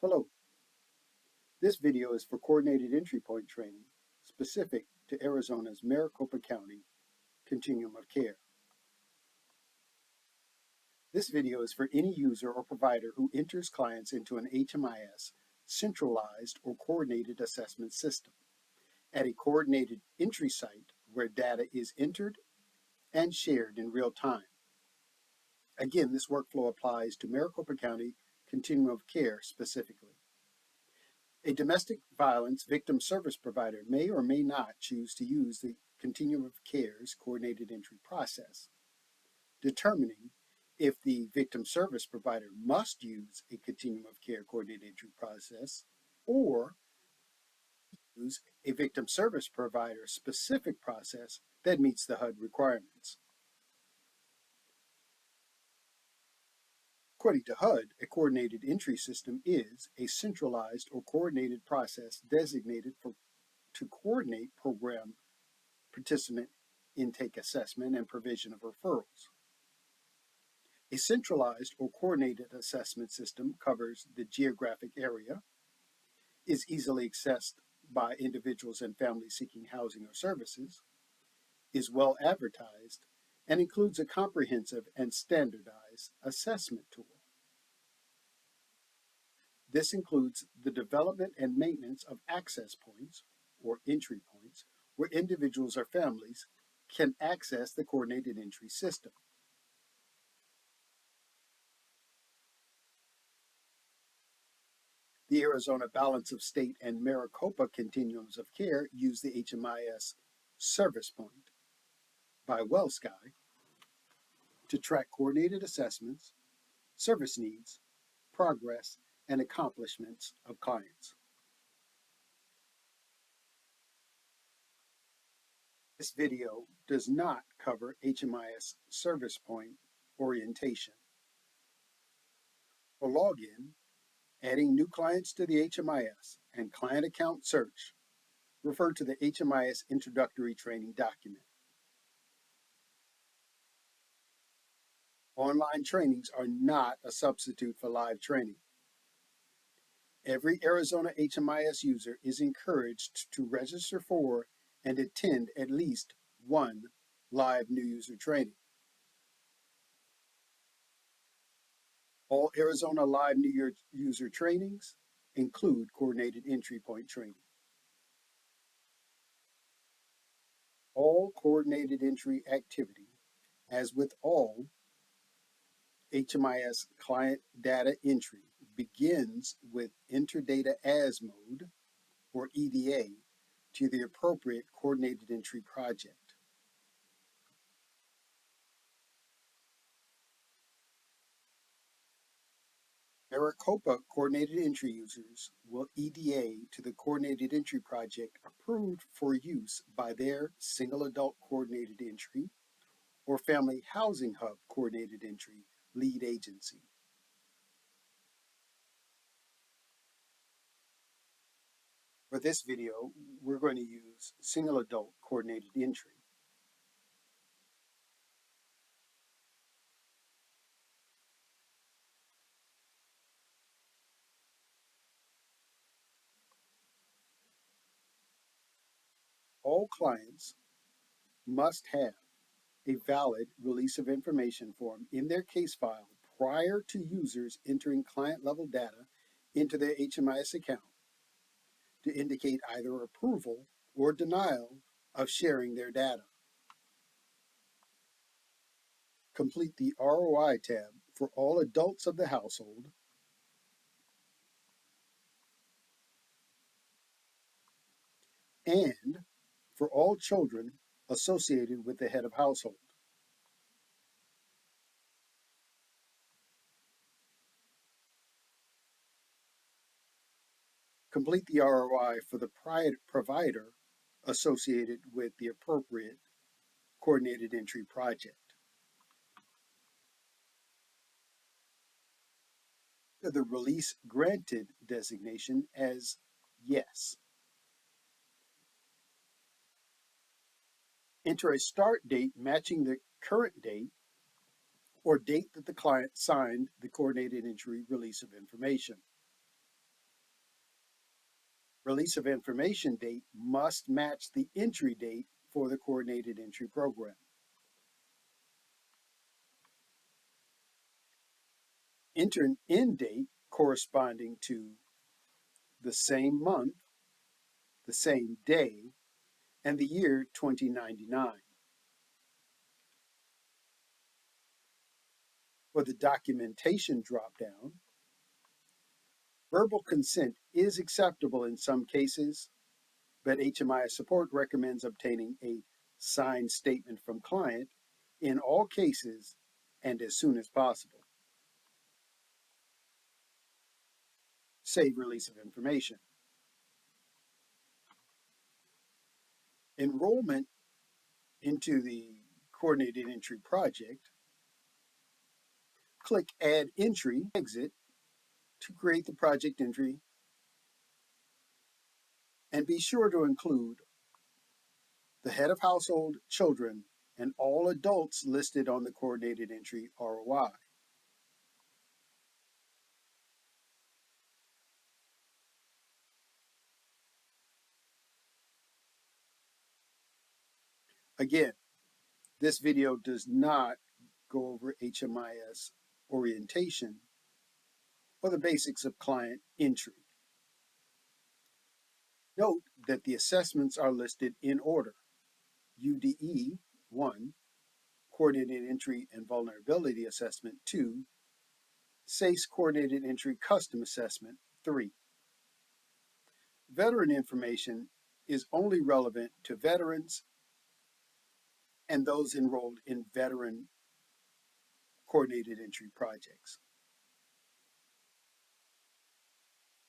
Hello, this video is for coordinated entry point training specific to Arizona's Maricopa County Continuum of Care. This video is for any user or provider who enters clients into an HMIS centralized or coordinated assessment system at a coordinated entry site where data is entered and shared in real time. Again, this workflow applies to Maricopa County Continuum of Care specifically. A domestic violence victim service provider may or may not choose to use the Continuum of Care's coordinated entry process. Determining if the victim service provider must use a Continuum of Care coordinated entry process or use a victim service provider specific process that meets the HUD requirements. According to HUD, a coordinated entry system is a centralized or coordinated process designated to coordinate program participant intake assessment and provision of referrals. A centralized or coordinated assessment system covers the geographic area, is easily accessed by individuals and families seeking housing or services, is well advertised, and includes a comprehensive and standardized assessment tool. This includes the development and maintenance of access points, or entry points, where individuals or families can access the coordinated entry system. The Arizona Balance of State and Maricopa Continuums of Care use the HMIS Service Point by WellSky to track coordinated assessments, service needs, progress, and accomplishments of clients. This video does not cover HMIS Service Point orientation. For login, adding new clients to the HMIS, and client account search, refer to the HMIS Introductory Training document. Online trainings are not a substitute for live training. Every Arizona HMIS user is encouraged to register for and attend at least one live new user training. All Arizona live new user trainings include coordinated entry point training. All coordinated entry activity, as with all HMIS client data entry, begins with Enter Data As mode, or EDA, to the appropriate coordinated entry project. Maricopa coordinated entry users will EDA to the coordinated entry project approved for use by their single adult coordinated entry or family housing hub coordinated entry lead agency. For this video, we're going to use single adult coordinated entry. All clients must have a valid release of information form in their case file prior to users entering client level data into their HMIS account to indicate either approval or denial of sharing their data. Complete the ROI tab for all adults of the household and for all children associated with the head of household. Complete the ROI for the provider associated with the appropriate coordinated entry project. The release granted designation as yes. Enter a start date matching the current date or date that the client signed the coordinated entry release of information. Release of information date must match the entry date for the coordinated entry program. Enter an end date corresponding to the same month, the same day, and the year 2099. For the documentation dropdown, verbal consent is acceptable in some cases, but HMIS support recommends obtaining a signed statement from client in all cases and as soon as possible. Save release of information. Enrollment into the coordinated entry project, click Add Entry, Exit to create the project entry, and be sure to include the head of household, children, and all adults listed on the coordinated entry ROI. Again, this video does not go over HMIS orientation or the basics of client entry. Note that the assessments are listed in order. UDE 1, Coordinated Entry and Vulnerability Assessment 2, SACE Coordinated Entry Custom Assessment 3. Veteran information is only relevant to veterans and those enrolled in veteran coordinated entry projects.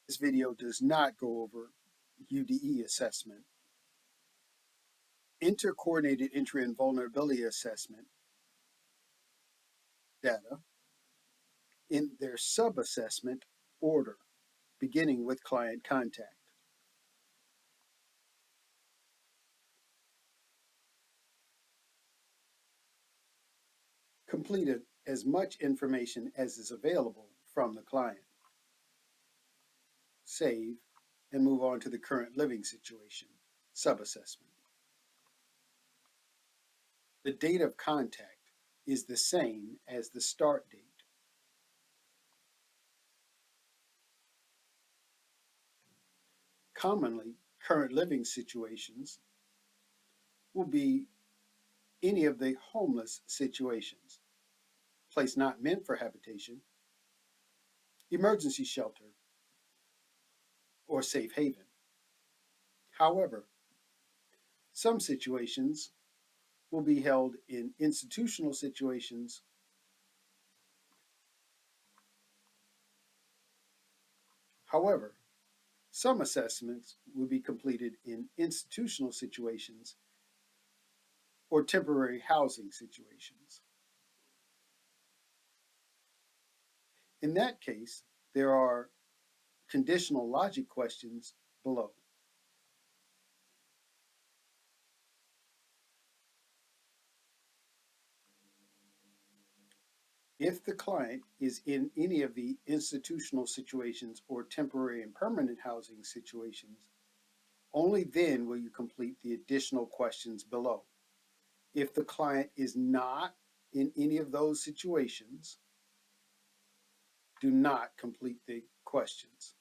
This video does not go over UDE assessment. Enter coordinated entry and vulnerability assessment data in their sub-assessment order, beginning with client contact. Complete as much information as is available from the client. Save and move on to the current living situation, sub-assessment. The date of contact is the same as the start date. Commonly, current living situations will be any of the homeless situations, place not meant for habitation, emergency shelter, or safe haven. However, some situations will be held in institutional situations. However, some assessments will be completed in institutional situations or temporary housing situations. In that case, there are conditional logic questions below. If the client is in any of the institutional situations or temporary and permanent housing situations, only then will you complete the additional questions below. If the client is not in any of those situations, do not complete the questions.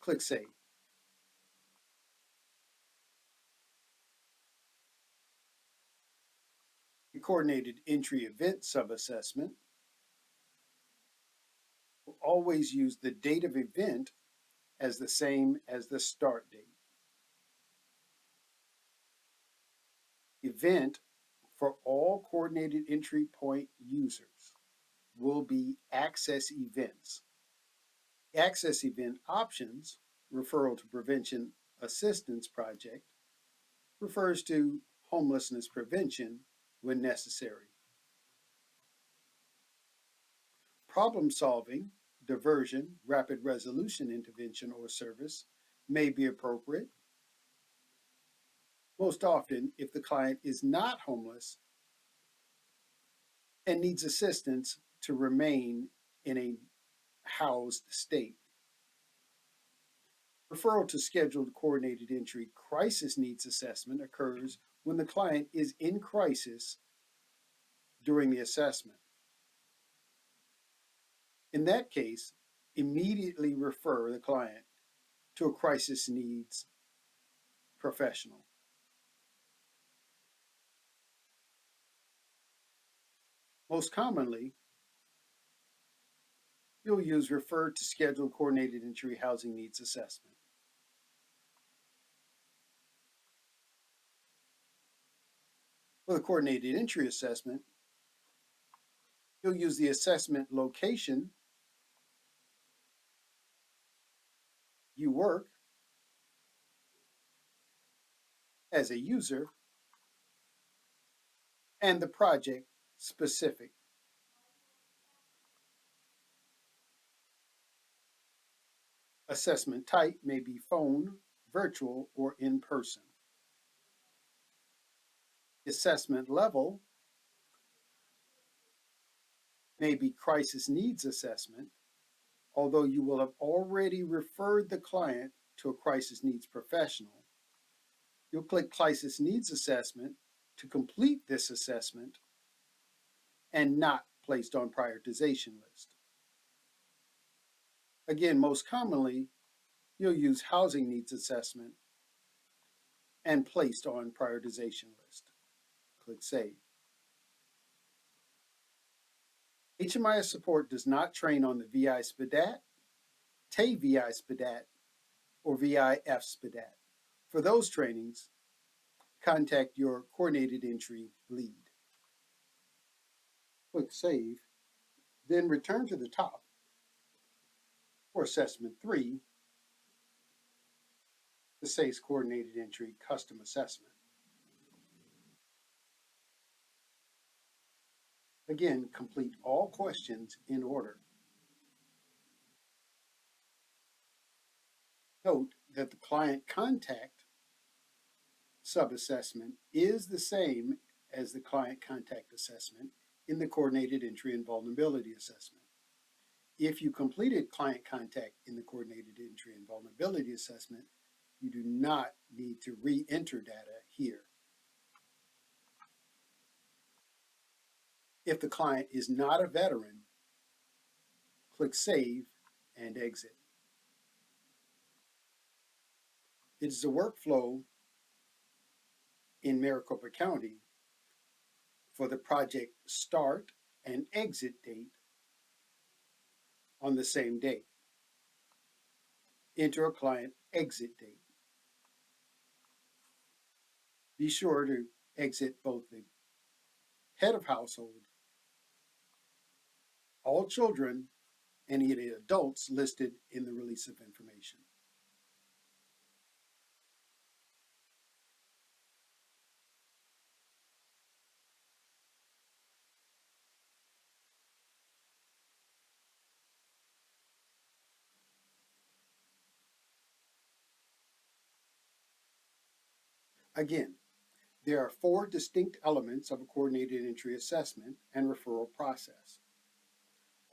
Click Save. The coordinated entry event subassessment will always use the date of event as the same as the start date. Event for all coordinated entry point users will be access events. Access event options, referral to prevention assistance project, refers to homelessness prevention when necessary. Problem solving, diversion, rapid resolution intervention or service may be appropriate. Most often, if the client is not homeless and needs assistance to remain in a housed state. Referral to scheduled coordinated entry crisis needs assessment occurs when the client is in crisis during the assessment. In that case, immediately refer the client to a crisis needs professional. Most commonly, you'll use refer to scheduled coordinated entry housing needs assessment. For the coordinated entry assessment, you'll use the assessment location you work as a user and the project specific. Assessment type may be phone, virtual, or in person. Assessment level may be crisis needs assessment, although you will have already referred the client to a crisis needs professional. You'll click crisis needs assessment to complete this assessment and not placed on prioritization list. Again, most commonly, you'll use housing needs assessment and placed on prioritization list. Click Save. HMIS support does not train on the VI SPDAT, TE VI SPDAT, or VI-F SPDAT. For those trainings, contact your coordinated entry lead. Click Save, then return to the top for Assessment 3, the SACE Coordinated Entry Custom Assessment. Again, complete all questions in order. Note that the client contact sub-assessment is the same as the client contact assessment in the coordinated entry and vulnerability assessment. If you completed client contact in the coordinated entry and vulnerability assessment, you do not need to re-enter data here. If the client is not a veteran, click Save and Exit. It is a workflow in Maricopa County for the project start and exit date on the same date. Enter a client exit date. Be sure to exit both the head of household, all children, and any adults listed in the release of information. Again, there are 4 distinct elements of a coordinated entry assessment and referral process: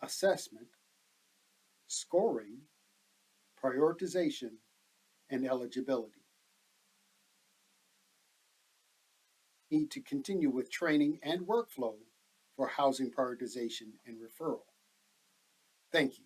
assessment, scoring, prioritization, and eligibility. Need to continue with training and workflow for housing prioritization and referral. Thank you.